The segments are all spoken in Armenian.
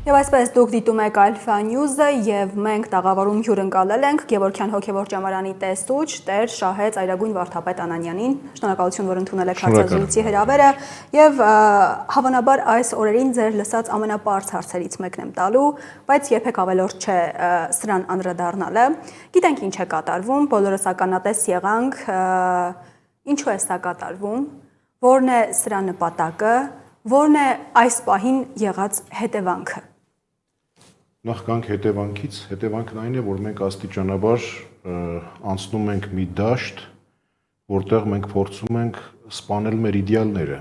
Եվ այսպես դուք դիտում եք Alpha News-ը եւ մենք տաղավարում հյուրընկալել ենք Գևորգյան հոգևոր ճամարանի տեսուչ Տեր Շահեց Այրագույն Վարդապետ Անանյանին։ Շնորհակալություն, որ ընդունել եք հարցազրույցի հրավերը եւ հավանաբար այս օրերին ձեր լսած ամենապարզ հարցերից մեկն եմ տալու, բայց երբեք ավելորդ չէ սրան անդրադառնալը։ Գիտենք ինչ է կատարվում, բոլորս ականատես եղանք, ինչու է սա կատարվում, որն է սրա նպատակը, որն է այս պահին եղած հետևանքը։ Նախ գանք հետևանքից, հետևանքն այն է, որ մենք աստիճանաբար անցնում ենք մի դաշտ, որտեղ մենք փորձում ենք սպանել մեր իդեալները,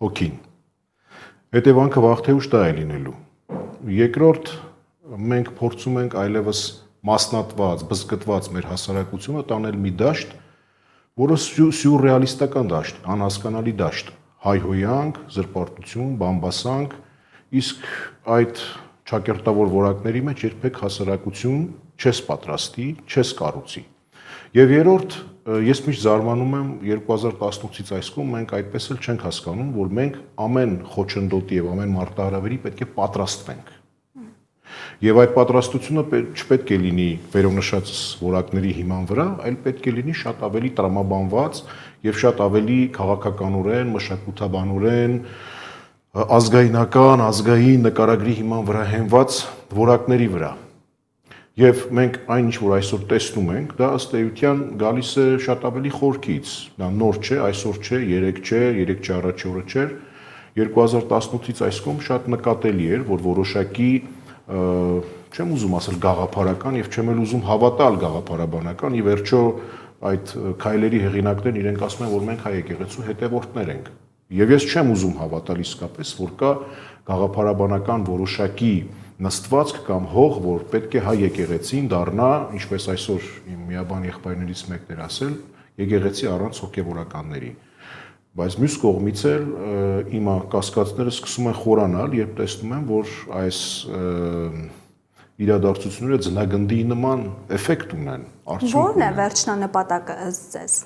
հոգին։ Հետևանքը վաղ թե ուշ դա է լինելու։ Երկրորդ, մենք փորձում ենք այլևս մասնատված, բզկտված մեր հասարակությունը տանել մի դաշտ, որը սյուրռեալիստական դաշտ, անհասկանալի դաշտ, հայհոյանք, զրպարտություն, բամբասանք, իսկ այդ ճակերտավոր որակների մեջ երբեք հասարակություն չես պատրաստի, չես կառուցի։ Եվ երրորդ, ես միշտ զարմանում եմ 2018-ից այս կողմ մենք այդպես էլ չենք հասկանում, որ մենք ամեն խոչընդոտի եւ ամեն մարտահրավերի պետք է պատրաստվենք։ Եվ այդ պատրաստությունը չպետք է լինի վերոնշած որակների հիման վրա, այլ պետք է լինի շատ ավելի տրամաբանված եւ շատ ավելի քաղաքականորեն, մշակութաբանորեն, ազգայնական, ազգային նկարագրի հիման վրա հենված որակների վրա։ Եվ մենք այն ինչ որ այսօր տեսնում ենք, դա ըստ էության գալիս է շատ ավելի խորքից։ Դա նոր չէ, այսօր չէ, 3 չէ, 3 չառաջի օրը չէ։ 2018-ից այս կողմ շատ նկատելի էր, որ որոշակի չեմ ուզում ասել գաղափարական եւ չեմ էլ ուզում հավատալ գաղափարաբանական, ի վերջո այդ քայլերի հեղինակներն իրենք ասում են, որ մենք հայ եկեղեցու հետևորդներ ենք։ Եվ ես չեմ ուզում հավատալ իսկապես, որ կա գաղափարաբանական որոշակի նստվածք կամ հող, որ պետք է հայ եկեղեցին դառնա, ինչպես այսօր իմ միաբան եղբայրներից մեկն էր ասել, եկեղեցի առանց հոգևորականների։ Բայց մյուս կողմից էլ իմ կասկածները սկսում են խորանալ, երբ տեսնում եմ, որ այս իրադարձությունները ձնագնդի նման էֆեկտ ունեն։ Ո՞րն է վերջնանպատակը ըստ ձեզ։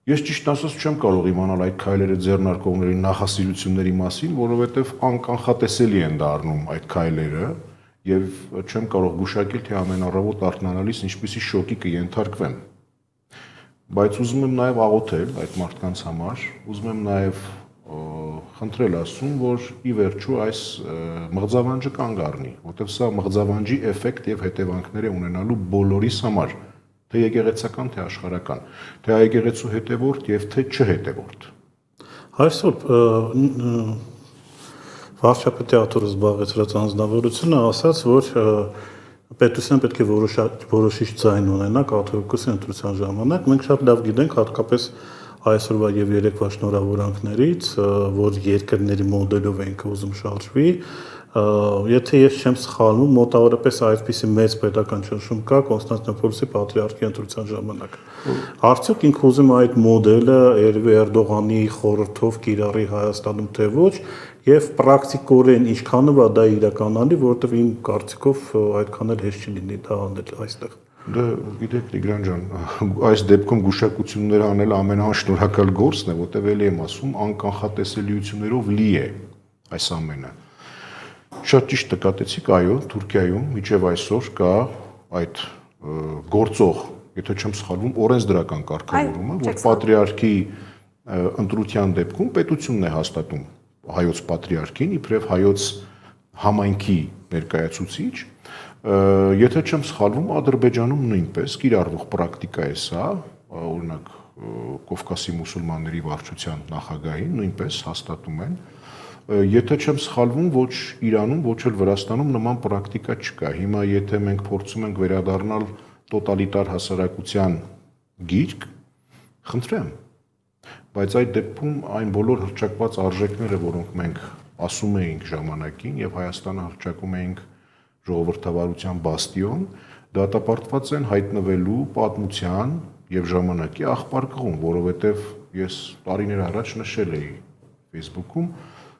Ես ճիշտ ասած չեմ կարող իմանալ այդ քայլերը ձեռնարկողների նախասիրությունների մասին, որովհետև անկանխատեսելի են դառնում այդ քայլերը եւ չեմ կարող գուշակել, թե ամեն առավոտ արթնանալիս ինչպիսի շոկի կենթարկվեմ։ Բայց ուզում եմ նաեւ աղոթել այդ մարդկանց համար, ուզում եմ նաեւ խնդրել Աստծուն, որ ի վերջո այս մղձավանջը կանգ առնի, որովհետև սա մղձավանջի էֆեկտ եւ հետևանքներ է ունենալու բոլորիս համար, թե եկեղեցական, թե աշխարհական, թե եկեղեցու հետևորդ եւ թե չհետևորդ։ Այսօր վարչապետի աթոռը զբաղեցրած անձնավորությունը ասաց, որ պետությունը պետք է որոշիչ ձայն ունենա կաթողիկոսի ընտրության ժամանակ։ Մենք շատ լավ գիտենք, հատկապես այսօրվա եւ երեկվա շնորհավորանքներից, որ երկրների մոդելով ենք ուզում շարժվի, եթե ես չեմ սխալվում, մոտավորապես այսպիսի մեծ պետական ճնշում կա Կոնստանտինոպոլսի պատրիարխի ընտրության ժամանակ։ Արդյոք ինքը ուզում է այդ մոդելը երևի Էրդողանի խորհրդով կիրառի Հայաստանում թե ոչ, եւ պրակտիկորեն ինչքանով է դա իրականանալի, որովհետեւ իմ կարծիքով այդքան էլ հեշտ չի լինի դա անել այստեղ։ Դե գիտեք Տիգրան ջան, այս դեպքում գուշակություններ անել ամենաանշնորհակալ գործն է, որտեղ էլի եմ ասում, անկանխատեսելիություններով լի է այս ամենը։ Շատ ճիշտ նկատեցիք, այո, Թուրքիայում մինչև այսօր կա այդ գործող, եթե չեմ սխալվում, օրենսդրական կարգավորումը, որ պատրիարխի ընտրության դեպքում պետությունն է հաստատում հայոց պատրիարխին, իբրև հայոց համայնքի ներկայացուցիչ։ Եթե չեմ սխալվում, Ադրբեջանում նույնպես կիրառվող պրակտիկա է սա, օրինակ Կովկասի մուսուլմանների վարչության նախագահին նույնպես հաստատում են։ Եթե չեմ սխալվում, ոչ Իրանում, ոչ էլ Վրաստանում նման պրակտիկա չկա։ Հիմա եթե մենք փորձում ենք վերադառնալ տոտալիտար հասարակության գիրք, խնդրեմ, բայց այդ դեպքում այն բոլոր հռչակված արժեքները, որոնք մենք ասում էինք ժամանակին եւ Հայաստանը հռչակում էինք ժողովրդավարության բաստիոն, դատապարտված են հայտնվելու պատմության եւ ժամանակի աղբարկղում, որովհետեւ ես տարիներ առաջ նշել էի Facebook-ում,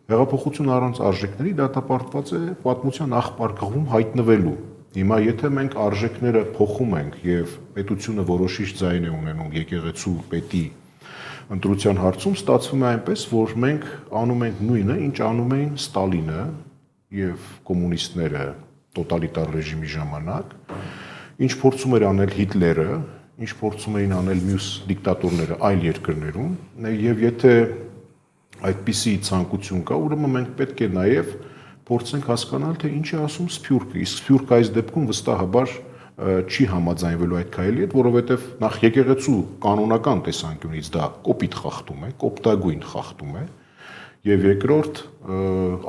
հեղափոխություն առանց արժեքների դատապարտված է պատմության աղբարկղում հայտնվելու։ Հիմա եթե մենք արժեքները փոխում ենք եւ պետությունը որոշիչ ձայն է ունենում եկեղեցու պետի ընտրության հարցում, ստացվում է այնպես, որ մենք անում ենք նույնը, ինչ անում էին Ստալինը եւ կոմունիստները տոտալիտար ռեժիմի ժամանակ, ինչ փորձում էր անել Հիտլերը, ինչ փորձում էին անել մյուս դիկտատորները այլ երկրներում, եւ եթե այդպիսի ցանկություն կա, ուրեմն մենք պետք է նաեւ փորձենք հասկանալ, թե ինչ է ասում Սփյուռքը, իսկ Սփյուռքը այս դեպքում վստահաբար չի համաձայնվելու այդ քայլի հետ, որովհետեւ նախ եկեղեցու կանոնական տեսանկյունից դա կոպիտ խախտում է, կոպտագույն խախտում է, եւ երկրորդ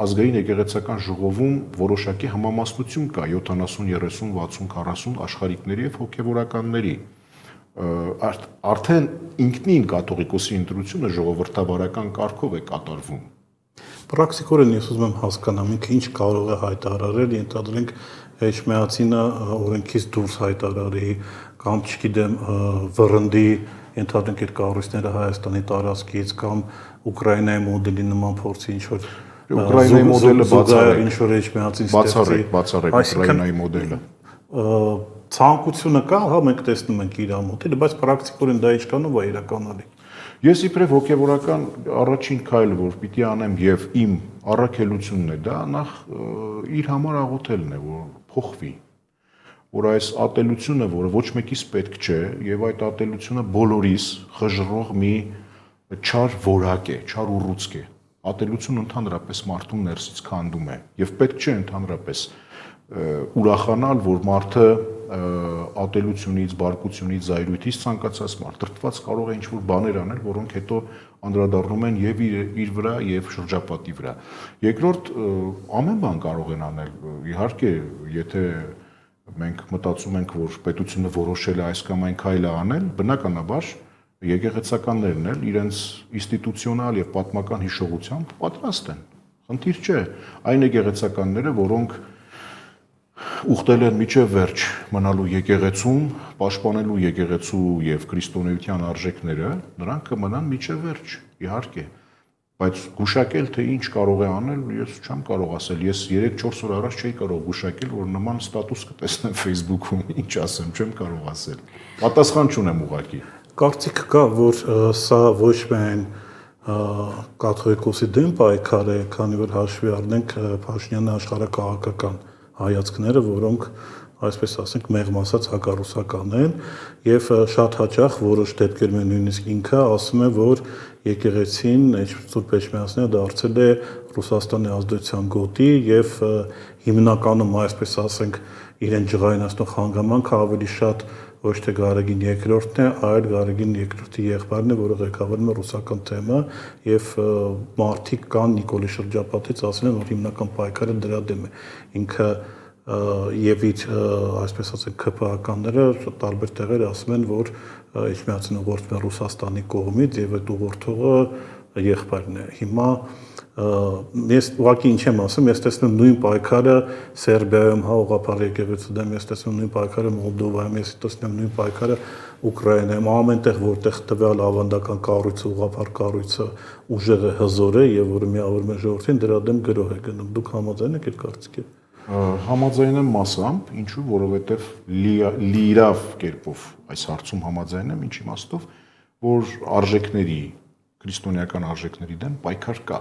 ազգային եկեղեցական ժողովում որոշակի համամասնություն կա 70, 30, 60, 40 աշխարհիկների եւ հոգեվորականների արդեն ինքնին կաթողիկոսի ընտրությունը ժողովրդավարական կարգով է կատարվում։ Պրակտիկորեն ես ուզում եմ հասկանամ, ինքը ինչ կարող է հայտարարել, ենթադրենք Էջմիածինը օրենքից դուրս հայտարարի կամ չգիտեմ վռնդի, ենթադրենք այդ կառույցները Հայաստանի տարածքից կամ Ուկրաինայի մոդելի նման փորձի ինչ որ Ուկրաինայի մոդելը բացառեք, ինչ որ Էջմիածին ստեղծի, բացառեք Ուկրաինայի մոդելը։ Ցանկությունը կա, հա մենք տեսնում ենք իր մոդելը, բայց պրակտիկորեն դա ինչքանով է իրականալի։ Ես իբրև հոգեվորական առաջին քայլը, որ պիտի անեմ եւ իմ առաքելությունն է դա, նախ իր համար աղոթելն է, որ փոխվի, որ այս ատելությունը, որը ոչ մեկիս պետք չէ, եւ այդ ատելությունը բոլորիս խժռող մի չար որակ է, չար ուռուցք է։ Ատելությունը ընդհանրապես մարդուն ներսից քանդում է եւ պետք չէ ընդհանրապես ուրախանալ, որ մարդը ատելությունից, բարկությունից, զայրույթից ցանկացած մարդ դրտված կարող է ինչ-որ բաներ անել, որոնք հետո անդրադառնում են եւ իր վրա եւ շրջապատի վրա։ Երկրորդ, ամեն բան կարող են անել։ Իհարկե, եթե մենք մտածում ենք, որ պետությունը որոշել է այս կամ այն քայլը անել, բնականաբար եկեղեցականներն էլ իրենց ինստիտուցիոնալ եւ պատմական հիշողությամբ պատրաստ են։ Խնդիր չէ։ Այն եկեղեցականները, որոնք ուխտել են միջև վերջ մնալու եկեղեցում, պաշտպանելու եկեղեցու եւ քրիստոնեության արժեքները, նրանք կմնան միջև վերջ, իհարկե։ Բայց գուշակել, թե ինչ կարող է անել, ես չեմ կարող ասել։ Ես 3-4 օր առաջ չէի կարող գուշակել, որ նման ստատուս կտեսնեմ Facebook-ում, ինչ ասեմ, չեմ կարող ասել։ Պատասխան չունեմ ուղղակի։ Կարծիք կա, որ սա ոչ միայն կաթողիկոսի դեմ պայքար է, քանի որ հաշվի առնենք Փաշինյանի աշխարհակաղակական հայացքները, որոնք այսպես ասենք մեղմ ասած հակառուսական են եւ շատ հաճախ որոշ դեպքերում նույնիսկ ինքը ասում է, որ եկեղեցին Սուրբ Էջմիածինը դարձել է Ռուսաստանի ազդեցության գոտի եւ հիմնականում այսպես ասենք իրեն ջղայնացնող հանգամանքը ավելի շատ ոչ թե Գարեգին II-ն է, այլ Գարեգին II-ի եղբայրն է, որը ղեկավարում է ռուսական թեմը եւ մարտիկ կան Նիկոլի շրջապատից ասել են, որ հիմնական պայքարը դրա դեմ է։ Ինքը եւ իր այսպես ասենք ԿՓԱ-ականները տարբեր տեղեր ասում են, որ Էջմիածինը ուղղորդվում է Ռուսաստանի կողմից եւ այդ ուղղորդողը եղբայրն է։ Հիմա ես ուղղակի ինչ եմ ասում, ես տեսնում նույն պայքարը Սերբիայում, հա ուղղափառ եկեղեցու դեմ, ես տեսնում նույն պայքարը Մոլդովայում, ես տեսնում նույն պայքարը Ուկրաինայում, ամենտեղ որտեղ տվյալ ավանդական կառույցը, ուղղափառ կառույցը ուժեղ է, հզոր է եւ որը միավորում է ժողովրդին, դրա դեմ գրոհ է գնում։ Դուք համաձայն եք այդ կարծիքին։ Համաձայն եմ մասամբ, ինչու, որովհետեւ լիիրավ կերպով այս հարցում համաձայն եմ, ինչ իմաստով, որ արժեքների, քրիստոնեական արժեքների դեմ պայքար կա։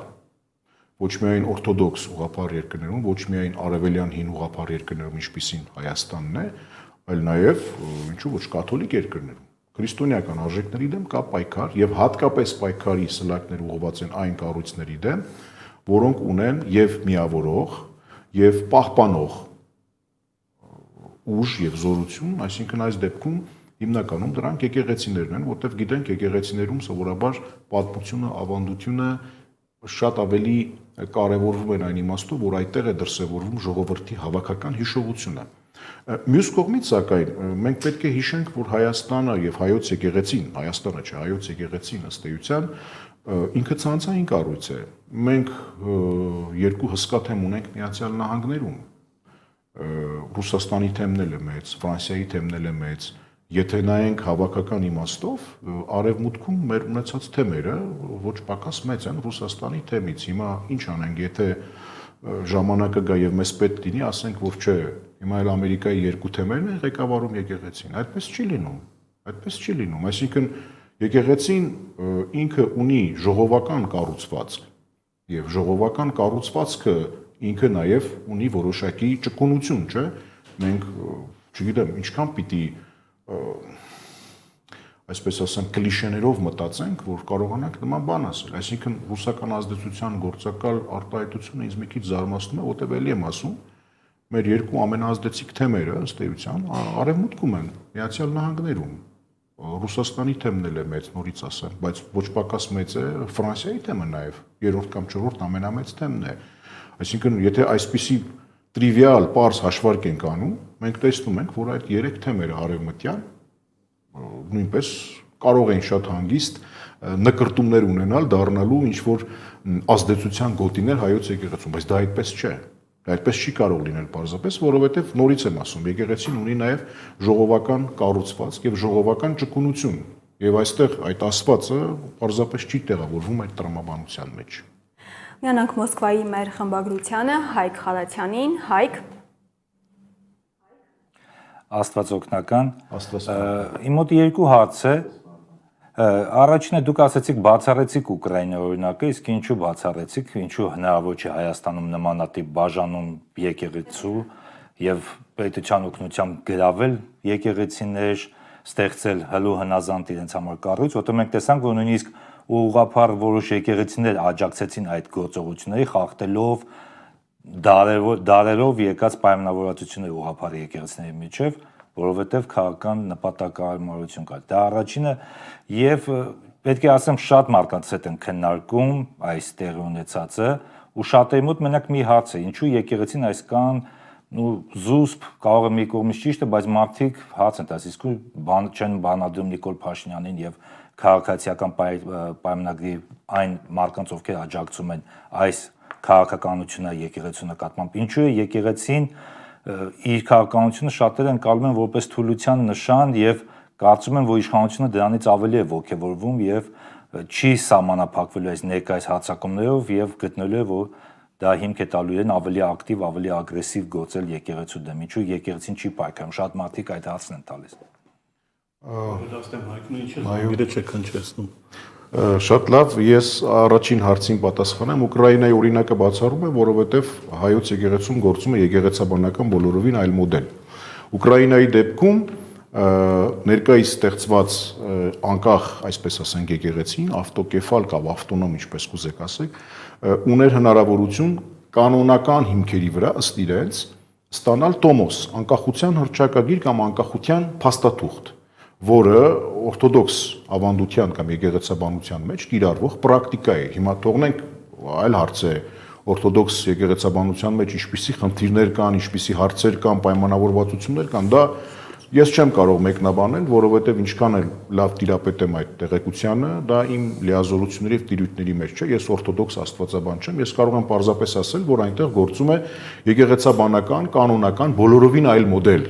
Ոչ միայն օրթոդոքս ուղղափառ երկրներում, ոչ միայն արևելյան հին ուղղափառ երկրներում, ինչպիսին Հայաստանն է, այլ նաև ինչու ոչ կաթոլիկ երկրներում։ Քրիստոնեական արժեքների դեմ կա պայքար եւ հատկապես պայքարի սլակներ ուղղված են այն կառույցների դեմ, որոնք ունեն եւ միավորող եւ պահպանող ուժ եւ զորություն, այսինքն այս դեպքում հիմնականում դրանք եկեղեցիներն են, որտեղ գիտենք եկեղեցիներում սովորաբար պատմությունը, ավանդությունը շատ ավելի կարևորվում են այն իմաստով, որ այդտեղ է դրսևորվում ժողովրդի հավաքական հիշողությունը։ Մյուս կողմից, սակայն, մենք պետք է հիշենք, որ Հայաստանը եւ հայոց եկեղեցին, Հայաստանը չէ, հայոց եկեղեցին ըստ էության ինքը ցանցային կառույց է։ Մենք երկու հսկա թեմ ունենք Միացյալ Նահանգներում։ Ռուսաստանի թեմն էլ է մեծ, Ֆրանսիայի թեմն էլ է մեծ։ Եթե նայենք հավաքական իմաստով, արևմուտքում մեր ունեցած թեմերը ոչ պակաս մեծ են Ռուսաստանի թեմից։ Հիմա ինչ անենք, եթե ժամանակը գա եւ մեզ պետք լինի, ասենք, որ չէ, հիմա էլ Ամերիկայի երկու թեմերն են ղեկավարում եկեղեցին։ Այդպես չի լինում։ Այդպես չի լինում։ Այսինքն եկեղեցին ինքը ունի ժողովական կառուցվածք եւ ժողովական կառուցվածքը ինքը նաև ունի որոշակի ճկունություն, չէ՞։ Մենք չգիտեմ, ինչքան պիտի այսպես ասեմ կլիշեներով մտածենք, որ կարողանանք նման բան ասել։ Այսինքն ռուսական ազդեցության գործակալ արտահայտությունը ինձ մի քիչ զարմացնում է, որտեղ էլի եմ ասում, մեր երկու ամենաազդեցիկ թեմերը ըստ էության արևմուտքում են, Միացյալ Նահանգներում։ Ռուսաստանի թեմն էլ է մեծ, նորից ասեմ, բայց ոչ պակաս մեծ է Ֆրանսիայի թեմը նաև, երրորդ կամ չորրորդ ամենամեծ թեմն է։ Այսինքն, եթե այսպիսի տրիվիալ, պարզ հաշվարկ ենք անում, մենք տեսնում ենք, որ այդ երեք թեմերը արևմտյան նույնպես կարող են շատ հանգիստ նկրտումներ ունենալ, դառնալու ինչ-որ ազդեցության գոտիներ հայոց եկեղեցում, բայց դա այդպես չէ։ Այդպես չի կարող լինել պարզապես, որովհետև նորից եմ ասում, եկեղեցին ունի նաև ժողովական կառուցվածք եւ ժողովական ճկունություն, եւ այստեղ այդ ասվածը պարզապես չի տեղավորվում այդ տրամաբանության մեջ։ Միանանք Մոսկվայի մեր խմբագրությանը Հայկ Խալաթյանին, Հայկ Աստվածօգնական։ Իմ մոտ երկու հարց է։ Առաջինը դուք ասացիք բացառեցիք Ուկրաինայի օրինակը, իսկ ինչու բացառեցիք, ինչու հնարավոր չէ Հայաստանում նմանատիպ բաժանում եկեղեցու եւ պետության օգնությամբ գրավել եկեղեցիներ, ստեղծել հլու հնազանդ իրենց համար կառույց, որտեղ մենք տեսանք, որ նույնիսկ ուղղափառ որոշ եկեղեցիներ աջակցեցին այդ գործողությունների, խախտելով դարերով եկած պայմանավորվածություններ ուղղափառ եկեղեցիների միջև, որովհետև քաղաքական նպատակահարմարություն կար։ Դա առաջինը եւ պետք է ասեմ շատ մարդկանց հետ են քննարկում այս տեղի ունեցածը ու շատերի մոտ մենակ մի հարց է, ինչու եկեղեցին այսքան զուսպ կարող է մի կողմից ճիշտ է, բայց մարդիկ հարց են տալիս, իսկ բան չեն բանադրում Նիկոլ Փաշինյանին եւ քաղաքացիական պայմանագրի այն մարդկանց, ովքեր աջակցում են այս քաղաքականությունը եկեղեցու նկատմամբ։ Ինչու է եկեղեցին իր քաղաքականությունը շատերը ընկալում են որպես թուլության նշան եւ կարծում են, որ իշխանությունը դրանից ավելի է ոգևորվում եւ չի սահմանափակվելու այս ներկայիս հարձակումներով եւ գտնելու է, որ դա հիմք է տալու իրեն ավելի ակտիվ, ավելի ագրեսիվ գործել եկեղեցու դեմ։ Ինչու եկեղեցին չի պայքարում։ Շատ մարդիկ այդ հարցն են տալիս։ Շատ լավ, ես առաջին հարցին պատասխանեմ, Ուկրաինայի օրինակը բացառում եմ, որովհետև հայոց եկեղեցում գործում է եկեղեցաբանական բոլորովին այլ մոդել։ Ուկրաինայի դեպքում ներկայիս ստեղծված անկախ, այսպես ասենք, եկեղեցին, ավտոկեֆալ կամ ավտոնոմ, ինչպես կուզեք ասեք, ուներ հնարավորություն կանոնական հիմքերի վրա ըստ իրենց ստանալ տոմոս, անկախության հռչակագիր կամ անկախության փաստաթուղթ, որը օրթոդոքս ավանդության կամ եկեղեցաբանության մեջ կիրառվող պրակտիկա է։ Հիմա թողնենք այլ հարց է օրթոդոքս եկեղեցաբանության մեջ ինչպիսի խնդիրներ կան, ինչպիսի հարցեր կան, պայմանավորվածություններ կան, դա ես չեմ կարող մեկնաբանել, որովհետև ինչքան էլ լավ տիրապետ եմ այդ տեղեկությանը, դա իմ լիազորությունների եւ տիրույթների մեջ չէ, ես օրթոդոքս աստվածաբան չեմ, ես կարող եմ պարզապես ասել, որ այնտեղ գործում է եկեղեցաբանական, կանոնական բոլորովին այլ մոդել։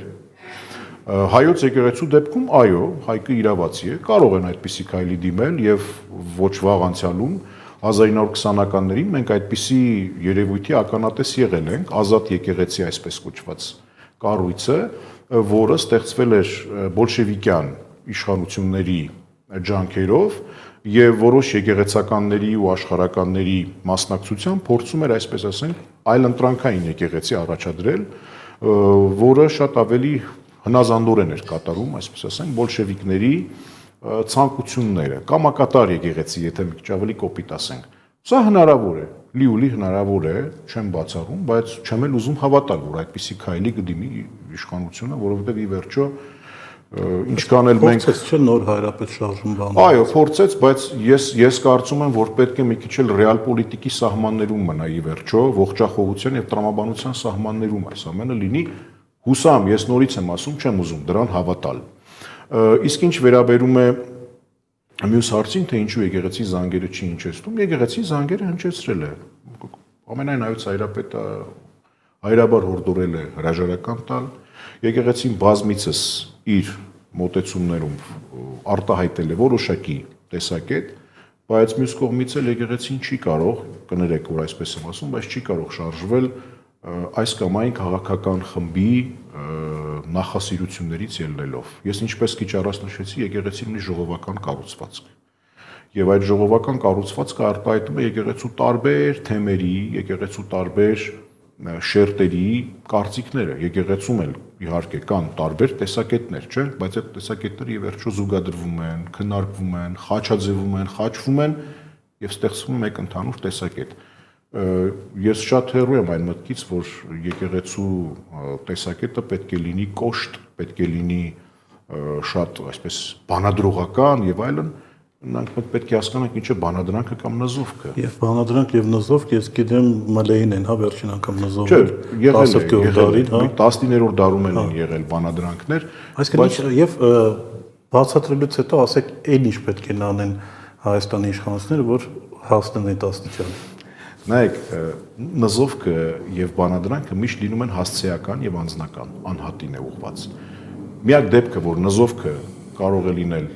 Հայոց եկեղեցու դեպքում այո, Հայկը իրավացի է, կարող են այդպիսի քայլի դիմել եւ ոչ վաղ անցյալում 1920-ականներին մենք այդպիսի երևույթի ականատես եղել ենք, ազատ եկեղեցի այսպես կոչված կառույցը, որը ստեղծվել էր բոլշևիկյան իշխանությունների ջանքերով եւ որոշ եկեղեցականների ու աշխարհականների մասնակցությամբ փորձում էր այսպես ասենք այլընտրանքային եկեղեցի առաջադրել, որը շատ ավելի հնազանդորեն էր կատարում, այսպես ասենք, բոլշևիկների ցանկությունները, կամակատար եկեղեցի, եթե մի քիչ ավելի կոպիտ ասենք։ Սա հնարավոր է, լիուլի հնարավոր է, չեմ բացառում, բայց չեմ էլ ուզում հավատալ, որ այդպիսի քայլի կդիմի իշխանությունը, որովհետև ի վերջո ինչքան էլ մենք փորձեց չէ նոր հայրապետ շարժում բանը։ Այո, փորձեց, բայց ես կարծում եմ, որ պետք է մի քիչ էլ ռեալ պոլիտիկի սահմաններում մնա ի վերջո, ողջախոհության եւ տրամաբանության սահմաններում այս ամենը լինի։ Հուսամ, ես նորից եմ ասում, չեմ ուզում դրան հավատալ։ Իսկ ինչ վերաբերում է մյուս հարցին, թե ինչու եկեղեցի զանգերը չի հնչեցնում, եկեղեցի զանգերը հնչեցրել է։ Ամենայն հայոց հայրապետը հայրաբար հորդորել է հրաժարական տալ, եկեղեցին բազմիցս իր մոտեցումներում արտահայտել է որոշակի տեսակետ, բայց մյուս կողմից էլ եկեղեցին չի կարող, կներեք, որ այսպես եմ ասում, բայց չի կարող շարժվել այս կամ այն քաղաքական խմբի նախասիրություններից ելնելով։ Ես ինչպես քիչ առաջ նշեցի, եկեղեցին ունի ժողովական կառուցվածք։ Եվ այդ ժողովական կառուցվածքը արտահայտում է եկեղեցու տարբեր թեմերի, եկեղեցու տարբեր շերտերի կարծիքները։ Եկեղեցում էլ իհարկե կան տարբեր տեսակետներ, չէ՞, բայց այդ տեսակետները ի վերջո զուգադրվում են, քննարկվում են, խաչաձևում են, խաչվում են եւ ստեղծվում մեկ ընդհանուր տեսակետ։ Ես շատ հեռու եմ այն մտքից, որ եկեղեցու տեսակետը պետք է լինի կոշտ, պետք է լինի շատ այսպես բանադրողական եւ այլն, նրանք պետք է հասկանանք ինչ է բանադրանքը կամ նզովքը։ Եվ բանադրանք եւ նզովք, ես գիտեմ, մլեին են, հա, վերջին անգամ Չէ, նզովել 10-րդ դարին, հա։ 19-րդ դարում են եղել բանադրանքներ, Այսինքն եւ բացատրելուց հետո ասեք, այլ ինչ պետք է անեն Հայաստանի իշխանությունները, որ հասնեն այդ աստիճան։ Նայեք, նզովքը եւ բանադրանքը միշտ լինում են հասցեական եւ անձնական, անհատին է ուղղված։ Միակ դեպքը, որ նզովքը կարող է լինել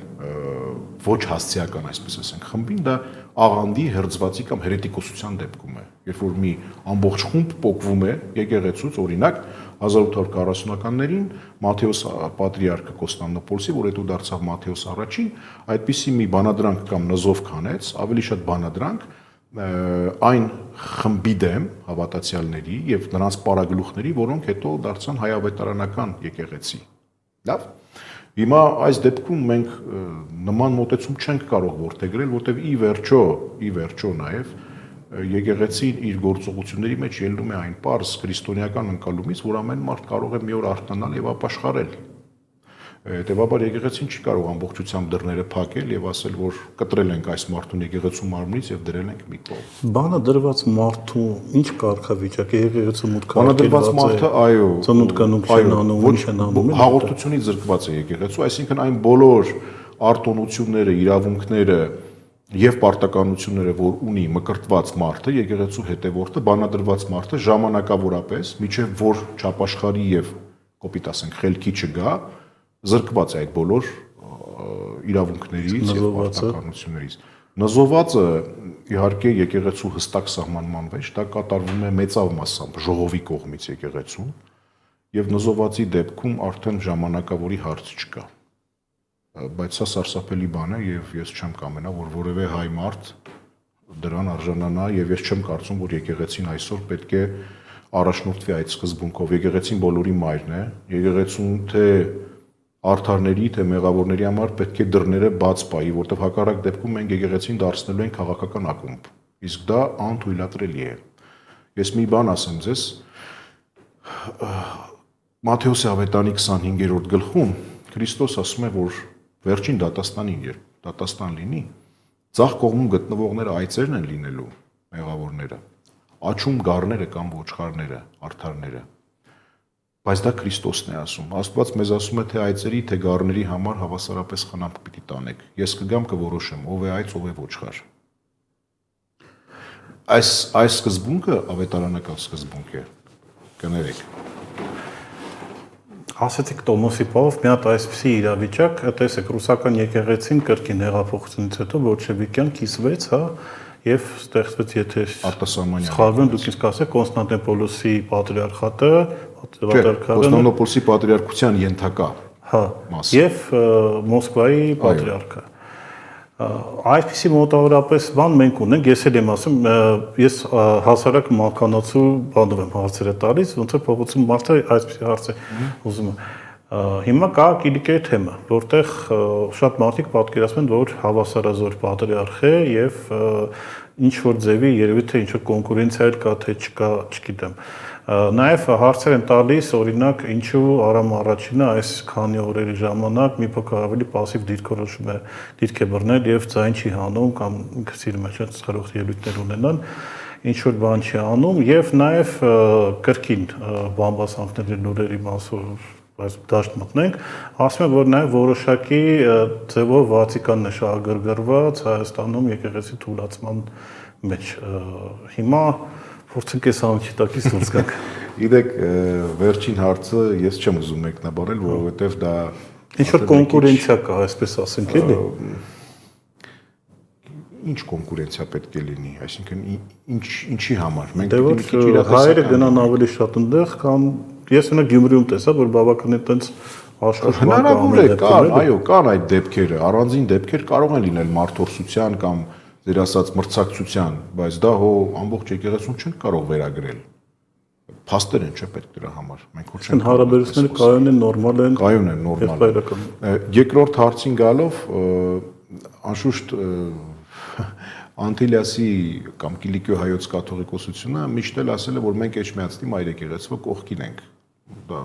ոչ հասցեական, այսպես ասենք, խմբին, դա աղանդի, հերձվածի կամ հերետիկոսության դեպքում է։ Երբ որ մի ամբողջ խումբ պոկվում է եկեղեցուց, օրինակ 1840-ականներին Մատթեոս պատրիարքը Կոստանդնուպոլսի, որ հետո դարձավ Մատթեոս առաջին, այդպիսի մի բանադրանք կամ նզով կանեց, ավելի շատ բանադրանք այն խմբի դեմ հավատացյալների եւ նրանց պարագլուխների, որոնք հետո դարձան հայավետարանական եկեղեցի։ Լավ։ Հիմա այս դեպքում մենք նման մոտեցում չենք կարող որդեգրել, որտեղ ի վերջո նաև եկեղեցին իր գործողությունների մեջ ելնում է այն պարզ քրիստոնեական ընկալումից, որ ամեն մարդ կարող է մի օր արթնանալ եւ ապաշխարել։ Հետևաբար եկեղեցին չի կարող ամբողջությամբ դռները փակել եւ ասել, որ կտրել ենք այս մարդուն եկեղեցու մարմնից եւ դրել ենք մի կողմ։ Բանը դրված մարդու ինչ կարգավիճակ է եկեղեցու մուտքը։ Բանը դրված մարդը, այո, ծնունդ կանուկ չեն անում, ինչ են անում։ Հաղորդությունից զրկված է եկեղեցու, այսինքն այն բոլոր արտոնությունները, իրավունքները եւ պարտականությունները, որ ունի մկրտված մարդը, եկեղեցու հետևորդը, բանադրված մարդը ժամանակավորապես, միջև որ չապաշխարի եւ կոպիտ ասենք, խելքի չգա, զրկված է այդ բոլոր իրավունքներից եւ պարտականություններից։ Նզովածը իհարկե եկեղեցու հստակ սահմանման մեջ դա կատարվում է մեծավ մասամբ ժողովի կողմից եկեղեցուն եւ նզովածի դեպքում արդեն ժամանակավորի հարց չկա։ Բայց սա սարսափելի բան է եւ ես չեմ կամենա, որ որևէ հայ մարդ դրան արժանանա եւ ես չեմ կարծում, որ եկեղեցին այսօր պետք է առաջնորդվի այդ սկզբունքով։ Եկեղեցին բոլորի մայրն է, եկեղեցուն թե արդարների, թե մեղավորների համար պետք է դռները բաց պահի, որտեղ հակառակ դեպքում մենք եկեղեցին դարձնելու ենք քաղաքական ակումբ։ Իսկ դա անթույլատրելի է։ Ես մի բան ասեմ ձեզ, Մատթեոսի ավետարանի 25-րդ գլխում Քրիստոս ասում է, որ վերջին դատաստանին, երբ դատաստան լինի, ձախ կողմում գտնվողները այծերն են լինելու մեղավորները, աչում գառները կամ ոչխարները, արդարները։ Բայց դա Քրիստոսն է ասում։ Աստված մեզ ասում է, թե այծերի, թե գառների համար հավասարապես խնամք պիտի տանեք։ Ես կգամ կորոշեմ, ով է այծ, ով է ոչխար։ Այս սկզբունքը ավետարանական սկզբունք է։ Կներեք։ Ասեցիք Տոմասի Պավլով մի հատ այսպիսի իրավիճակ, տեսեք, ռուսական եկեղեցին կրկին հեղափոխությունից հետո բոլշևիկյան կիսվեց, հա, եւ ստեղծվեց, եթե սխալվեմ, դուք ինձ կասեք Կոնստանտինոպոլոսի պատրիարխատը, Կոնստանդնուպոլսի պատրիարքության ենթակա, հա, եւ Մոսկվայի պատրիարքը։ Այսպիսի մոտավորապես բան մենք ունենք, ես էլ եմ ասում, ես հասարակ մականացու բանով եմ հարցերը տալիս, ոնց է փողոցում մարդը այսպիսի հարց է ուզում է։ Հիմա կա Կիլիկիայի թեմը, որտեղ շատ մարդիկ պատկերացնում են, որ հավասարազոր պատրիարխ է եւ ինչ որ ձևի երևի թե ինչ որ կոնկուրենցիա էլ կա, թե չկա, չգիտեմ։ Նաև հարցեր են տալիս, օրինակ, ինչու Արամ առաջինը այս քանի օրերի ժամանակ մի փոքր ավելի пассив դիրք է բռնել եւ ձայն չի հանում կամ ինքը սիրում է ծխրող ելույթներ ունենալ, ինչ որ բան չի անում եւ նաև կրկին բամբասանքների լուրերի մասով այս դաշտ մտնենք, ասում եմ, որ նաև որոշակի ձևով Վատիկանն է շահագրգռված Հայաստանում եկեղեցի թուլացման մեջ։ Հիմա փորձենք այս անջիտակից դուրս գանք։ Գիտեք, վերջին հարցը ես չեմ ուզում մեկնաբանել, որովհետև դա ինչ որ կոնկուրենցիա կա, այսպես ասենք, էլի։ Ինչ կոնկուրենցիա պետք է լինի, այսինքն ինչի համար։ Մենք դե մի քիչ իրատեսական հայերը գնան ավելի շատ ընդեղ, քան ես ունեմ Գյումրիում տեսա, որ բավական է տենց աշխուժ բան կա։ Հնարավոր է, կան, այո, կան այդ դեպքերը, առանձին դեպքեր կարող են լինել մարդորսության կամ ձեր ասած մրցակցության, բայց դա հո ամբողջ եկեղեցուն չեն կարող վերագրել։ փաստեր են, չէ՞ պետք դրա համար։ Մենք ոչ Են հարաբերությունները կայուն են, նորմալ են։ Կայուն են, նորմալ են։ Երկրորդ հարցին գալով, անշուշտ Անտիլիասի կամ Կիլիկիո հայոց կաթողիկոսությունը միշտ էլ ասել է, որ մենք Էջմիածնի մայր եկեղեցու կողքին ենք։ Դա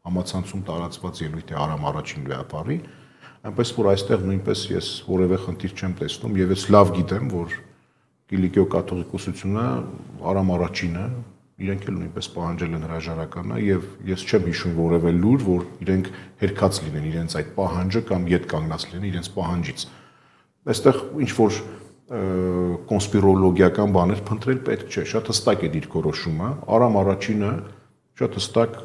համացանցում տարածված ելույթ է Արամ առաջին վեհապարի, այնպես որ այստեղ նույնպես ես որևէ խնդիր չեմ տեսնում եւ ես լավ գիտեմ, որ Կիլիկիո կաթողիկոսությունը Արամ առաջինը իրենք էլ նույնպես պահանջել են հրաժարականը եւ ես չեմ հիշում որևէ լուր, որ իրենք հերքած լինեն իրենց այդ պահանջը կամ ետ կանգնած լինեն իրենց պահանջից։ Այստեղ ինչ որ կոնսպիրոլոգիական բաներ փնտրել պետք չէ, շատ հստակ է դիրքորոշումը։ Արամ առաջինը շատ հստակ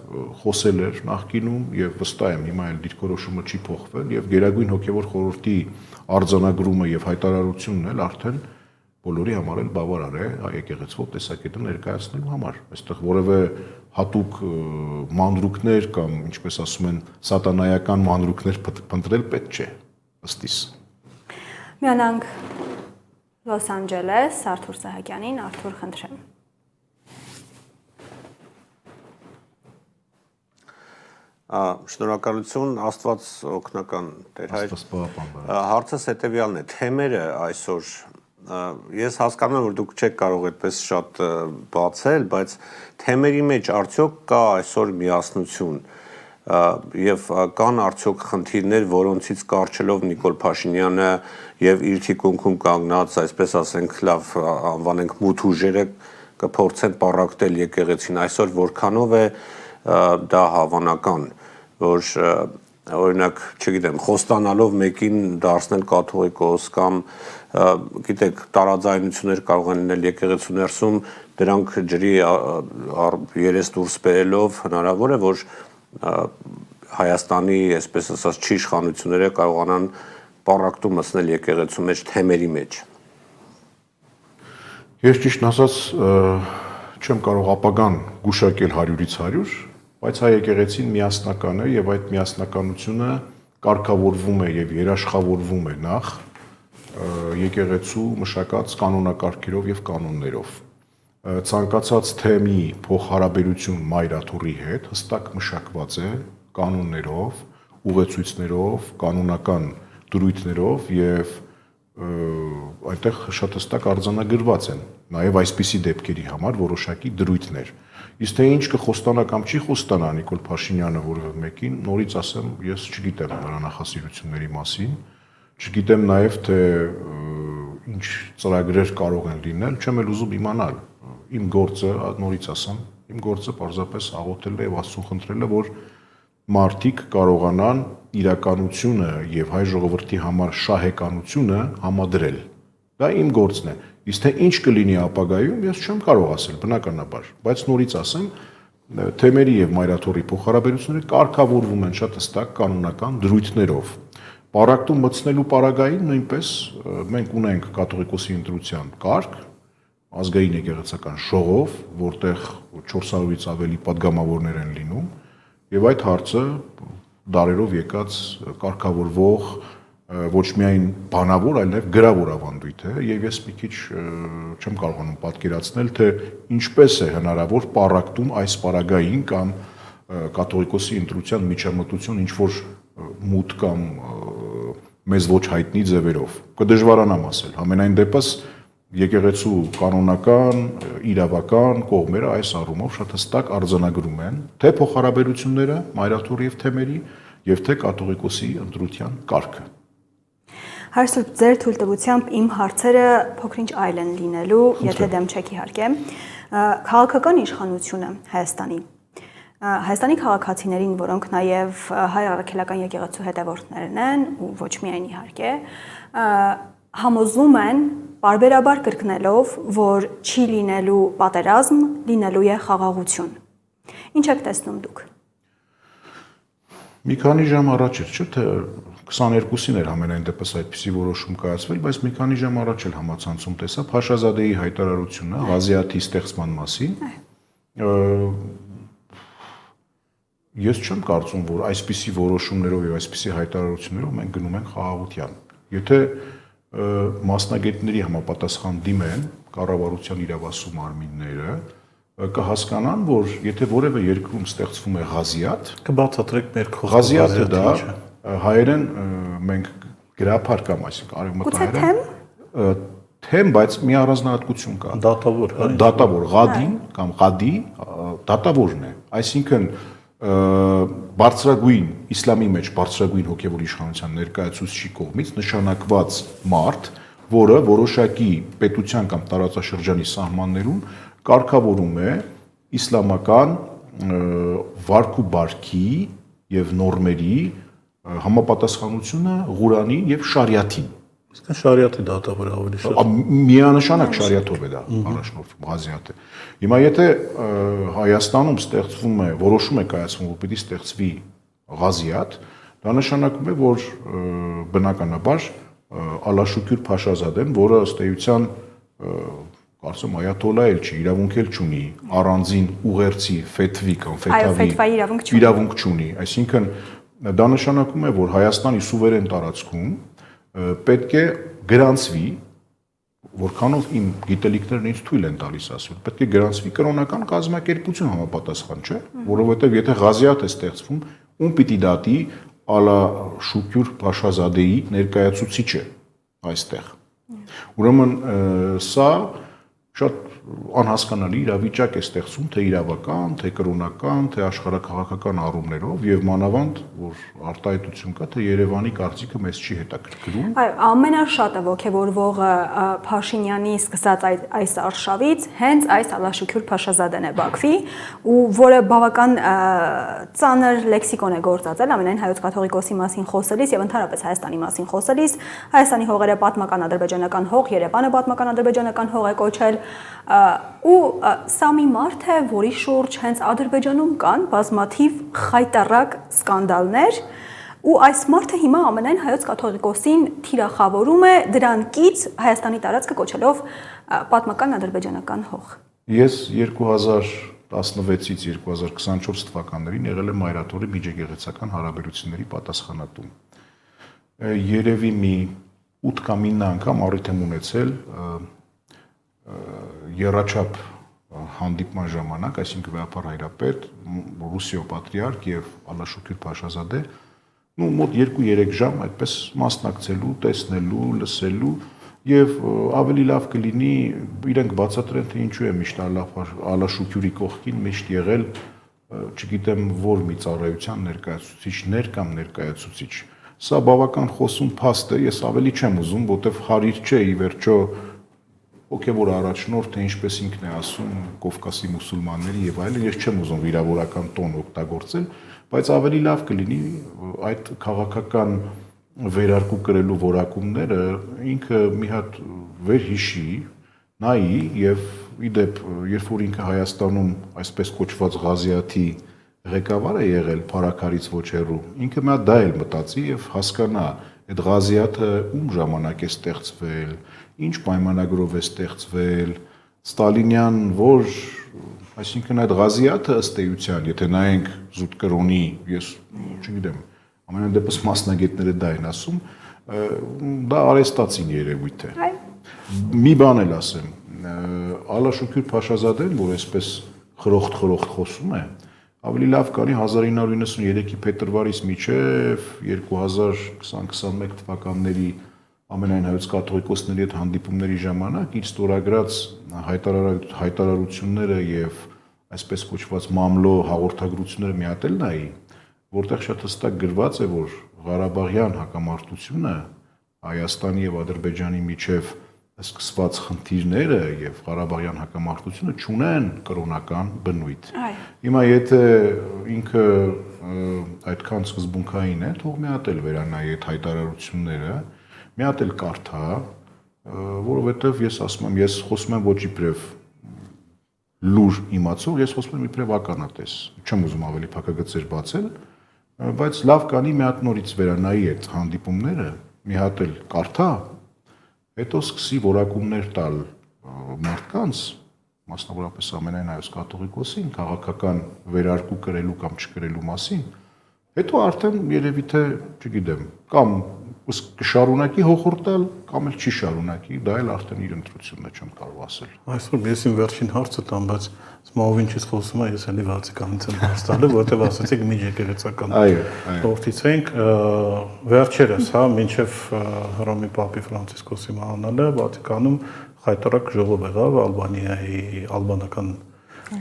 խոսել էր նախկինում եւ վստահ եմ հիմա էլ դիրքորոշումը չի փոխվել եւ Գերագույն հոգեվոր խորհրդի արձանագրումը եւ հայտարարությունն էլ արդեն բոլորի համար էլ բավարար է հայ եկեղեցվով տեսակետը ներկայացնելու համար։ Այստեղ որևէ հատուկ մանրուքներ կամ ինչպես ասում են սատանայական մանրուքներ փնտրել պետք չէ ըստիս։ Միանանք Լոս Անջելես, Արթուր Սահակյանին, Արթուր, խնդրեմ։ Շնորհակալություն, Աստված օգնական Տեր հայր։ Հարցս հետևյալն է, թեմերը այսօր ես հասկանում եմ, որ դուք չեք կարող այդպես շատ բացել, բայց թեմերի մեջ արդյոք կա այսօր միասնություն եւ կան արդյոք խնդիրներ, որոնցից կարճելով Նիկոլ Փաշինյանը եւ իր թիկունքում կանգնած, այսպես ասենք, լավ անվանենք մութ ուժերը կփորձեն պառակտել եկեղեցին այսօր որքանով է դա հավանական, որ օրինակ, չգիտեմ, խոստանալով մեկին դարձնել կաթողիկոս կամ գիտեք, տարաձայնություններ կարող են լինել եկեղեցու ներսում, դրանք ջրի երես դուրս բերելով հնարավոր է, որ Հայաստանի, այսպես ասած, չիշխանությունները կարողանան պառակտում մտցնել եկեղեցու մեջ թեմերի մեջ։ Ես ճիշտ ասած չեմ կարող ապագան գուշակել 100-ից 100, բայց հայ եկեղեցին միասնական է եւ այդ միասնականությունը կարգավորվում է եւ երաշխավորվում է նախ եկեղեցու մշակած կանոնակարգերով եւ կանոններով։ Ցանկացած թեմի փոխհարաբերություն մայրաթուռի հետ հստակ մշակված է կանոններով, ուղեցույցներով, կանոնական դրույթներով եւ այդտեղ շատ հստակ արձանագրված են նաեւ այսպիսի դեպքերի համար որոշակի դրույթներ։ Իսկ թե ինչ կխոստանա կամ չի խոստանա Նիկոլ Փաշինյանը որևէ մեկին, նորից ասեմ, ես չգիտեմ նրա նախասիրությունների մասին, չգիտեմ նաեւ թե ինչ ծրագրեր կարող են լինել, չեմ էլ ուզում իմանալ։ Իմ գործը, նորից ասեմ, իմ գործը պարզապես աղոթելն է եւ Աստծուն խնդրելը, որ մարդիկ կարողանան իրականությունը եւ հայ ժողովրդի համար շահեկանությունը համադրել։ Դա իմ գործն է։ Իսկ թե ինչ կլինի ապագայում, ես չեմ կարող ասել, բնականաբար, բայց նորից ասեմ, թեմերի եւ մայրաթոռի փոխհարաբերությունները կարգավորվում են շատ հստակ կանոնական դրույթներով։ Պառակտում մտցնելու պարագային նույնպես մենք ունենք կաթողիկոսի ընտրության կարգ, ազգային եկեղեցական ժողով, որտեղ 400-ից ավելի падգամավորներ են լինում, եւ այդ հարցը դարերով եկած կարգավորվող ոչ միայն բանավոր, այլև գրավոր ավանդույթ է, եւ ես մի քիչ չեմ կարողանում պատկերացնել, թե ինչպես է հնարավոր պառակտում այս պարագային կամ կաթողիկոսի ընտրության միջամտություն ինչ որ մութ կամ մեզ ոչ հայտնի ձևերով։ Կդժվարանամ ասել, համենայն դեպս եկեղեցու կանոնական, իրավական կողմերը այս առումով շատ հստակ արձանագրում են թե փոխհարաբերությունները մայրաթուռի եւ թեմերի եւ թե կաթողիկոսի ընտրության կարգը։ Հարցուց ձեր թույլտվությամբ իմ հարցերը փոքրինչ այլ են լինելու, եթե դեմ չեք իհարկե։ Քաղաքական իշխանությունը Հայաստանի Հայաստանի քաղաքացիներին, որոնք նաև հայ առաքելական եկեղեցու հետևորդներն են ու ոչ միայն իհարկե, համոզում են բարբերաբար կրկնելով, որ չի լինելու պատերազմ, լինելու է խաղաղություն։ Ինչ եք տեսնում դուք։ Մի քանի ժամ առաջ էր, չէ՞ թե 22-ին էր ամենայն դեպս այդպիսի որոշում կայացվել, բայց մի քանի ժամ առաջ էլ համացանցում տեսա Փաշազադեի հայտարարությունը Ղազիաթի ստեղծման մասին։ Ես չեմ կարծում, որ այսպիսի որոշումներով եւ այսպիսի հայտարարություններով մենք գնում ենք խաղաղության։ Եթե մասնագետների համապատասխան դիմեն կառավարության իրավասու մարմինները, կհասկանան, որ եթե որևէ երկրում ստեղծվում է ղազիաթ, Կբացատրեք մեր խոսքը։ ղազիաթը դա հայերեն մենք գրափար կամ այսինքն արևմտահայերեն թեմ, բայց մի առանձնահատկություն կա։ Դատավոր, հա։ Դատավոր, ղադին կամ ղադի դատավորն է։ Այսինքն բարձրագույն իսլամի մեջ բարձրագույն հոգևոր իշխանության ներկայացուցիչի կողմից նշանակված մարդ, որը որոշակի պետության կամ տարածաշրջանի սահմաններում կարգավորում է իսլամական վարք ու բարքի եւ նորմերի համապատասխանությունը Ղուրանի եւ շարիաթին։ Իսկ շարիաթի դատավորը ավելի շատ։ Միանշանակ շարիաթով է դա առաջնորդվում ղազիաթը։ Հիմա եթե Հայաստանում ստեղծվում է, որոշում է կայացվում, որ պիտի ստեղծվի ղազիաթ, դա նշանակում է, որ բնականաբար Ալաշուկյուր Փաշազադեն, որը ըստ էության կարծում այաթոլլա էլ չի, իրավունք էլ չունի, առանձին ուղերձի ֆեթվի կամ ֆեթավի իրավունք չունի, այսինքն դա նշանակում է, որ Հայաստանի սուվերեն տարածքում պետք է գրանցվի, որքանով իմ գիտելիքներն ինձ թույլ են տալիս ասել, պետք է գրանցվի կրոնական կազմակերպություն համապատասխան, չէ, որովհետև եթե ղազիաթ է ստեղծվում, ում պիտի դատի Ալաշուկյուր Փաշազադեի ներկայացուցիչը այստեղ։ Ուրեմն սա շատ անհասկանալի իրավիճակ է ստեղծում թե իրավական, թե կրոնական, թե աշխարհակաղակական առումներով եւ մանավանդ որ արտահայտություն կա թե Երևանի կարծիքը մեզ չի հետաքրքրում։ Այո, ամենաշատը ոգևորվողը Փաշինյանի սկսած այս արշավից հենց այս Ալաշուկյուր Փաշազադեն է Բաքվի ու որը բավական ծանր լեքսիկոն է գործածել ամենայն հայոց կաթողիկոսի մասին խոսելիս եւ ընդհանրապես Հայաստանի մասին խոսելիս, Հայաստանի հողերը պատմական ադրբեջանական հող, Երևանը պատմական ադրբեջանական հող է կոչել ու սա մի մարդ է, որի շուրջ հենց Ադրբեջանում կան բազմաթիվ խայտառակ սկանդալներ ու այս մարդը հիմա ամենայն հայոց կաթողիկոսին թիրախավորում է դրան կից Հայաստանի տարածքը կոչելով պատմական ադրբեջանական հող։ Ես 2016-ից 2024 թվականներին եղել եմ Մայրաթորի միջեկեղեցական հարաբերությունների պատասխանատու։ Երևի մի 8 կամ 9 անգամ առիթ եմ ունեցել եռաչափ հանդիպման ժամանակ, այսինքն վեհապար հայրապետ, Ռուսիո պատրիարք եւ Ալաշուկյուր Փաշազադե, մոտ 2-3 ժամ այդպես մասնակցելու, տեսնելու, լսելու եւ ավելի լավ կլինի իրենք բացատրեն թե ինչու է միշտ Ալաշուկյուրի կողքին միշտ եղել, չգիտեմ որ մի ծառայության ներկայացուցիչներ կամ ներկայացուցիչ։ Սա բավական խոսուն փաստ է, ես ավելի չեմ ուզում, որտեվ հարիր չէ ի վերջո հոգևոր առաջնորդ թե ինչպես ինքն է ասում Կովկասի մուսուլմանների եւ այլն, ես չեմ ուզում վիրավորական տոն օգտագործել, բայց ավելի լավ կլինի այդ քաղաքական վերարկու կրելու որակումները ինքը մի հատ վերհիշի, նայի եւ իդեպ երբ որ ինքը Հայաստանում այսպես կոչված ղազիաթի ղեկավար է եղել Փարաքարից ոչ հեռու, ինքը մի հատ դա էլ մտածի եւ հասկանա այդ ղազիաթը ում ժամանակ է ստեղծվել, ինչ պայմանագրով է ստեղծվել, Ստալինյան որ, այսինքն այդ ղազիաթը ըստ էության, եթե նայենք զուտ կրոնի, ես չգիտեմ, ամենայն դեպս մասնագետները դա են ասում, դա արեստացին երևույթ է։ Մի բան էլ ասեմ, Ալաշուկյուր Փաշազադեն, որ այսպես խրոխտ խոսում է, ավելի լավ կանի 1993-ի փետրվարից մինչև 2020-21 թվականների ամենայն հայոց կաթողիկոսների հետ հանդիպումների ժամանակ իր ստորագրած հայտարարությունները եւ այսպես կոչված մամլո հաղորդագրությունները միատել նայի, որտեղ շատ հստակ գրված է, որ Ղարաբաղյան հակամարտությունը Հայաստանի եւ Ադրբեջանի միջև սկսված խնդիրները եւ Ղարաբաղյան հակամարտությունը չունեն կրոնական բնույթ։ Հիմա եթե ինքը այդքան սկզբունքային է, թող միատել վերանայի այդ հայտարարությունները, միատել կարդա, որովհետեւ ես ասում եմ, ես խոսում եմ ոչ իբրև լուր իմացող, ես խոսում եմ իբրև ականատես։ Չեմ ուզում ավելի փակագծեր բացել, բայց լավ կանի մի հատ նորից վերանայի այդ հանդիպումները, մի հատ էլ կարդա, հետո սկսի որակումներ տալ մարդկանց, մասնավորապես ամենայն հայոց կաթողիկոսին, քաղաքական վերարկու կրելու կամ չկրելու մասին, Հետո արդեն երևի թե, չգիտեմ, կամ կշարունակի հոխորտել, կամ էլ չի շարունակի, դա էլ արդեն իր ընտրությունն է, չեմ կարող ասել։ Այսօր ես իմ վերջին հարցը տամ, բայց ով ինչից խոսում է, ես էլի Վատիկանից եմ հաստատել, որտեղ ասացիք միջեկեղեցական խորհրդից ենք, վերջերս, հա, մինչև Հռոմի Պապի Ֆրանցիսկոսի մահանալը Վատիկանում խայտարակ ժողով եղավ Ալբանիայի ալբանական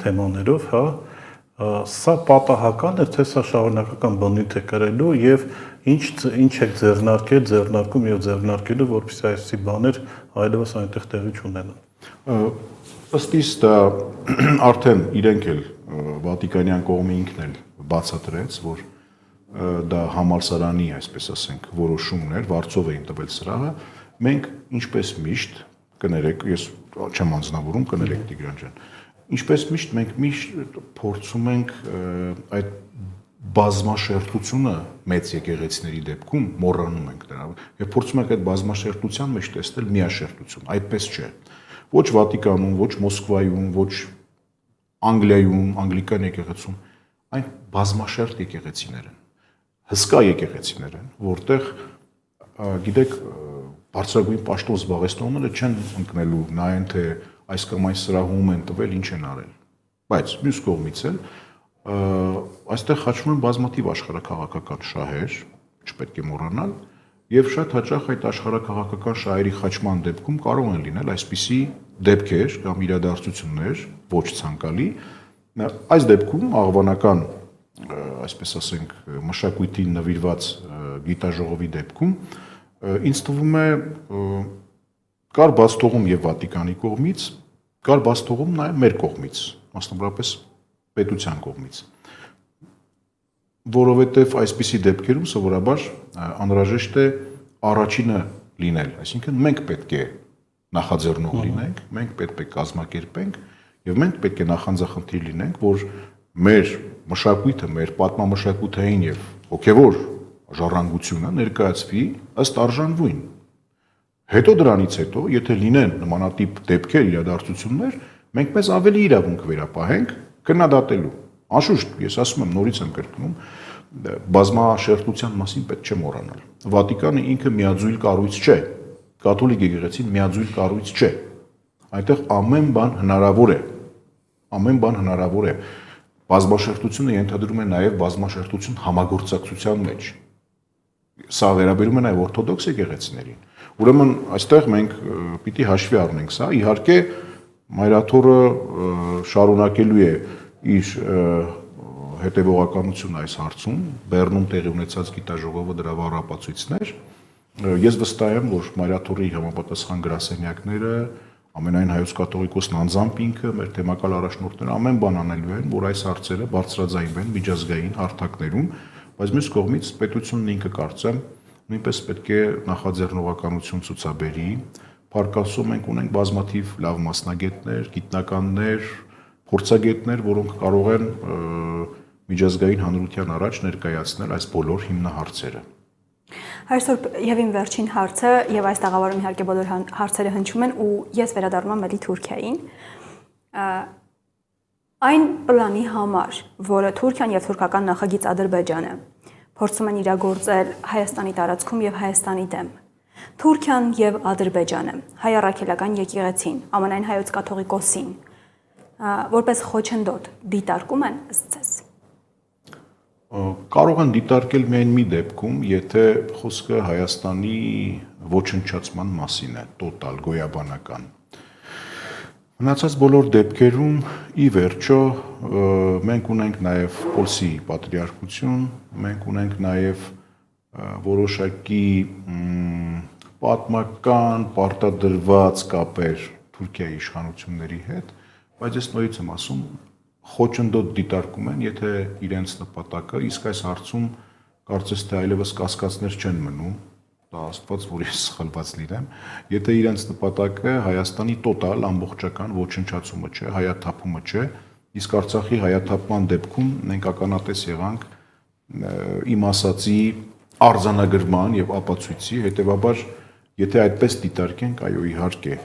թեմաներով, հա, սա պատահական է, թե սա շարունակական բնույթ է կրելու եւ ինչ եք ձեռնարկում եւ ձեռնարկելու, որպեսզի այսպիսի բաներ այլևս այնտեղ տեղի չունենան։ Ըստ իս դա արդեն իրենք էլ Վատիկանյան կողմը ինքն էլ բացատրեց, որ դա համալսարանի, այսպես ասենք, որոշումն էր, վարձով էին տվել սրահը։ Մենք ինչպես միշտ կներեք, ես չեմ անձնավորում, կներեք Տիգրան ջան։ Ինչպես միշտ մենք միշտ փորձում ենք այդ բազմաշերտությունը մեծ եկեղեցիների դեպքում մոռանում ենք դրա եւ փորձում ենք այդ բազմաշերտության մեջ տեսնել միաշերտություն, այդպես չէ։ Ոչ Վատիկանում, ոչ Մոսկվայում, ոչ Անգլիայում, անգլիկան եկեղեցում, այն բազմաշերտ եկեղեցիներ են, հսկա եկեղեցիներ են, որտեղ գիտեք բարձրագույն պաշտոն զբաղեցնողները չեն ընկնելու նայեն թե այս կամ այս սրահում են տվել, ինչ են արել։ Բայց մյուս կողմից էլ այստեղ խաչվում են բազմաթիվ աշխարհաքաղաքական շահեր, չպետք է մոռանալ, եւ շատ հաճախ այդ աշխարհաքաղաքական շահերի խաչման դեպքում կարող են լինել այսպիսի դեպքեր կամ իրադարձություններ ոչ ցանկալի։ Այս դեպքում աղվանական, այսպես ասենք, մշակույթին նվիրված գիտաժողովի դեպքում ինձ թվում է կար բացթողում եւ Վատիկանի կողմից, կար բացթողում նաեւ մեր կողմից, մասնավորապես պետության կողմից, որովհետեւ այսպիսի դեպքերում սովորաբար անհրաժեշտ է առաջինը լինել, այսինքն մենք պետք է նախաձեռնող լինենք, մենք պետք է կազմակերպենք եւ մենք պետք է նախանձախնդիր լինենք, որ մեր մշակույթը, մեր պատմամշակութային եւ հոգեվոր ժառանգությունը ներկայացվի ըստ արժանվույն։ Հետո դրանից հետո, եթե լինեն նմանատիպ դեպքեր, իրադարձություններ, մենք մեզ ավելի իրավունք վերապահենք քննադատելու։ Անշուշտ, ես ասում եմ, նորից եմ կրկնում, բազմաշերտության մասին պետք չէ մոռանալ։ Վատիկանը ինքը միաձույլ կառույց չէ, կաթոլիկ եկեղեցին միաձույլ կառույց չէ։ Այնտեղ ամեն բան հնարավոր է։ Ամեն բան հնարավոր է։ Բազմաշերտությունը ենթադրում է նաև բազմաշերտություն համագործակցության մեջ։ Սա վերաբերում է նաև օրթոդոքս եկեղեցիներին։ Ուրեմն այստեղ մենք պիտի հաշվի առնենք սա, իհարկե Մայրաթորը շարունակելու է իր հետևողականությունը այս հարցում, Բեռնում տեղի ունեցած գիտաժողովը դրա վառապացույցներ։ Ես վստահ եմ, որ Մայրաթորի համապատասխան գրասենյակները, ամենայն հայոց կաթողիկոսն անձամբ ինքը, մեր թեմակալ առաջնորդները ամեն բան անելու են, որ այս հարցերը բարձրաձայնվեն միջազգային հարթակներում, բայց մյուս կողմից պետությունն ինքը կարծեմ նույնպես պետք է նախաձեռնողականություն ցուցաբերի։ Փառք մենք ունենք բազմաթիվ լավ մասնագետներ, գիտնականներ, փորձագետներ, որոնք կարող են միջազգային հանրության առաջ ներկայացնել այս բոլոր հիմնահարցերը։ Այսօր եւ իմ վերջին հարցը եւ այս տաղավարում իհարկե բոլոր հարցերը հնչում են ու ես վերադառնում եմ էլի Թուրքիային։ Այն պլանի համար, որը Թուրքիան եւ թուրքական նախագիծ Ադրբեջանը փորձում են իրագործել Հայաստանի տարածքում եւ Հայաստանի դեմ։ Թուրքիան եւ Ադրբեջանը, հայ առաքելական եկեղեցին, ամենայն հայոց կաթողիկոսին, որպես խոչընդոտ դիտարկում են ըստ ձեզ։ Կարող են դիտարկել միայն մի դեպքում, եթե խոսքը Հայաստանի ոչնչացման մասին է, տոտալ, գոյաբանական։ Մնացած բոլոր դեպքերում ի վերջո մենք ունենք նաև Պոլսի պատրիարքություն, մենք ունենք նաև որոշակի պատմական պարտադրված կապեր Թուրքիայի իշխանությունների հետ, բայց ես նորից եմ ասում, խոչընդոտ դիտարկում են, եթե իրենց նպատակը, իսկ այս հարցում կարծես թե այլևս կասկածներ չեն մնում, դա աստված, որ ես սխալված լինեմ, եթե իրենց նպատակը Հայաստանի տոտալ ամբողջական ոչնչացումը չէ, հայաթափումը չէ, իսկ Արցախի հայաթափման դեպքում մենք ականատես եղանք իմ ասացի արձանագրման եւ ապացույցի, հետեւաբար եթե այդպես դիտարկենք, այո, իհարկե,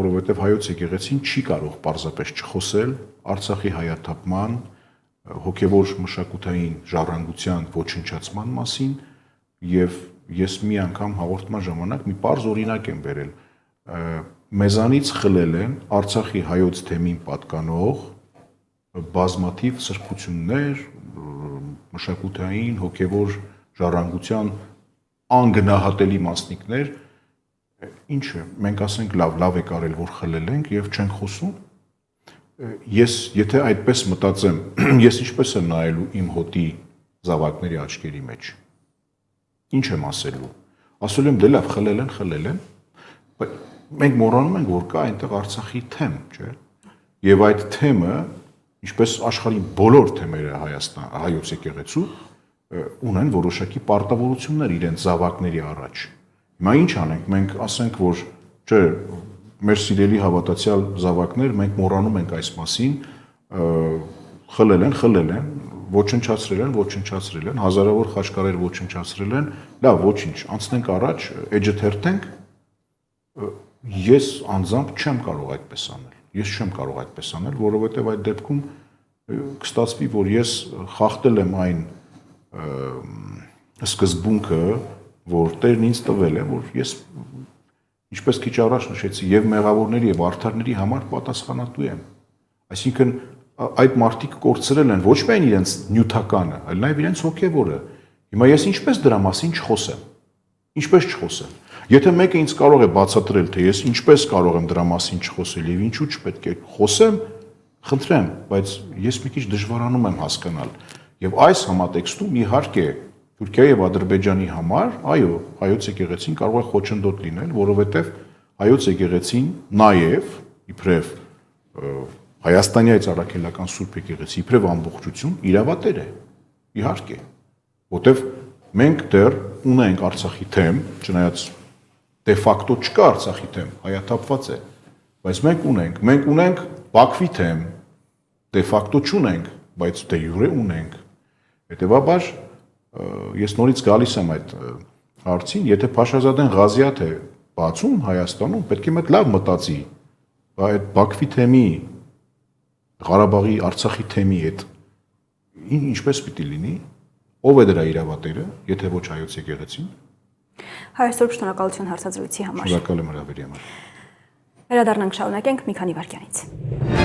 որովհետեւ հայոց եկեղեցին չի կարող պարզապես չխոսել Արցախի հայաթափման հոգևոր մշակութային ժառանգության ոչնչացման մասին եւ ես մի անգամ հաղորդման ժամանակ մի պարզ օրինակ եմ բերել մեզանից խլել են Արցախի հայոց թեմին պատկանող բազմաթիվ սրբություններ մշակութային հոգևոր ժառանգության անգնահատելի մասնիկներ ինչը մենք ասենք լավ է կարել որ խլել ենք եւ չենք խոսում ես եթե այդպես մտածեմ ես ինչպես եմ նայելու իմ հոտի զավակների աչքերի մեջ ինչ եմ ասելու եմ դե լավ խլել են բայց մենք մոռանում ենք որ կա այնտեղ Արցախի թեմ չէ եւ այդ թեմը ինչպես աշխարհի բոլոր թեմերը հայոց եկեղեցու ունեն որոշակի պարտավորություններ իրենց զավակների առաջ հիմա ինչ անենք մենք ասենք որ չէ մեր սիրելի հավատացյալ զավակներ մենք մոռանում ենք այս մասին խլել են ոչնչացրել են հազարավոր խաչքարեր ոչնչացրել են լավ ոչինչ անցնենք առաջ էջը թերթենք ես անձամբ չեմ կարող այդպես անել որովհետև այդ դեպքում կստացվի որ ես խախտել եմ այն սկզբունքը որ Տերն ինձ տվել է որ ես ինչպես քիչ առաջ նշեցի եւ մեղավորների եւ արդարների համար պատասխանատու եմ այսինքն այդ մարդիկ կորցրել են ոչ միայն իրենց նյութականը այլ նաեւ իրենց հոգեվորը հիմա ես ինչպես դրա մասին չխոսեմ եթե մեկը ինձ կարող է բացատրել թե ես ինչպես կարող եմ դրա մասին չխոսել եւ ինչու չպետք է խոսեմ խնդրեմ բայց ես մի քիչ դժվարանում եմ հասկանալ եւ այս համատեքստում իհարկե Թուրքիայի եւ Ադրբեջանի համար, այո, հայոց եկեղեցին կարող է խոչընդոտ լինել, որովհետեւ հայոց եկեղեցին նաեւ իբրև Հայաստանյաց առաքելական Սուրբ եկեղեցի իբրև ամբողջություն իրավատեր է։ Իհարկե, որտեւ մենք դեռ ունենք Արցախի թեմ, չնայած դե ֆակտո չկա Արցախի թեմ, հայաթափված է, բայց մենք ունենք Բաքվի թեմ, դե ֆակտո չունենք, բայց դե յուրե ունենք։ Հետևաբար ես նորից գալիս եմ այդ հարցին, եթե Փաշազադեն Ղազիաթ է բացում Հայաստանում, պետք է մեկ լավ մտածի, այդ Բաքվի թեմի, Ղարաբաղի, Արցախի թեմի հետ ինչպես պիտի լինի, ով է դրա իրավատերը, եթե ոչ հայոց եկեղեցին։ Հայր Սուրբ, շնորհակալություն հարցազրույցի համար։ Շնորհակալ եմ հրավերի համար։ Վերադառնանք շարունակենք մի քանի վայրկյանից։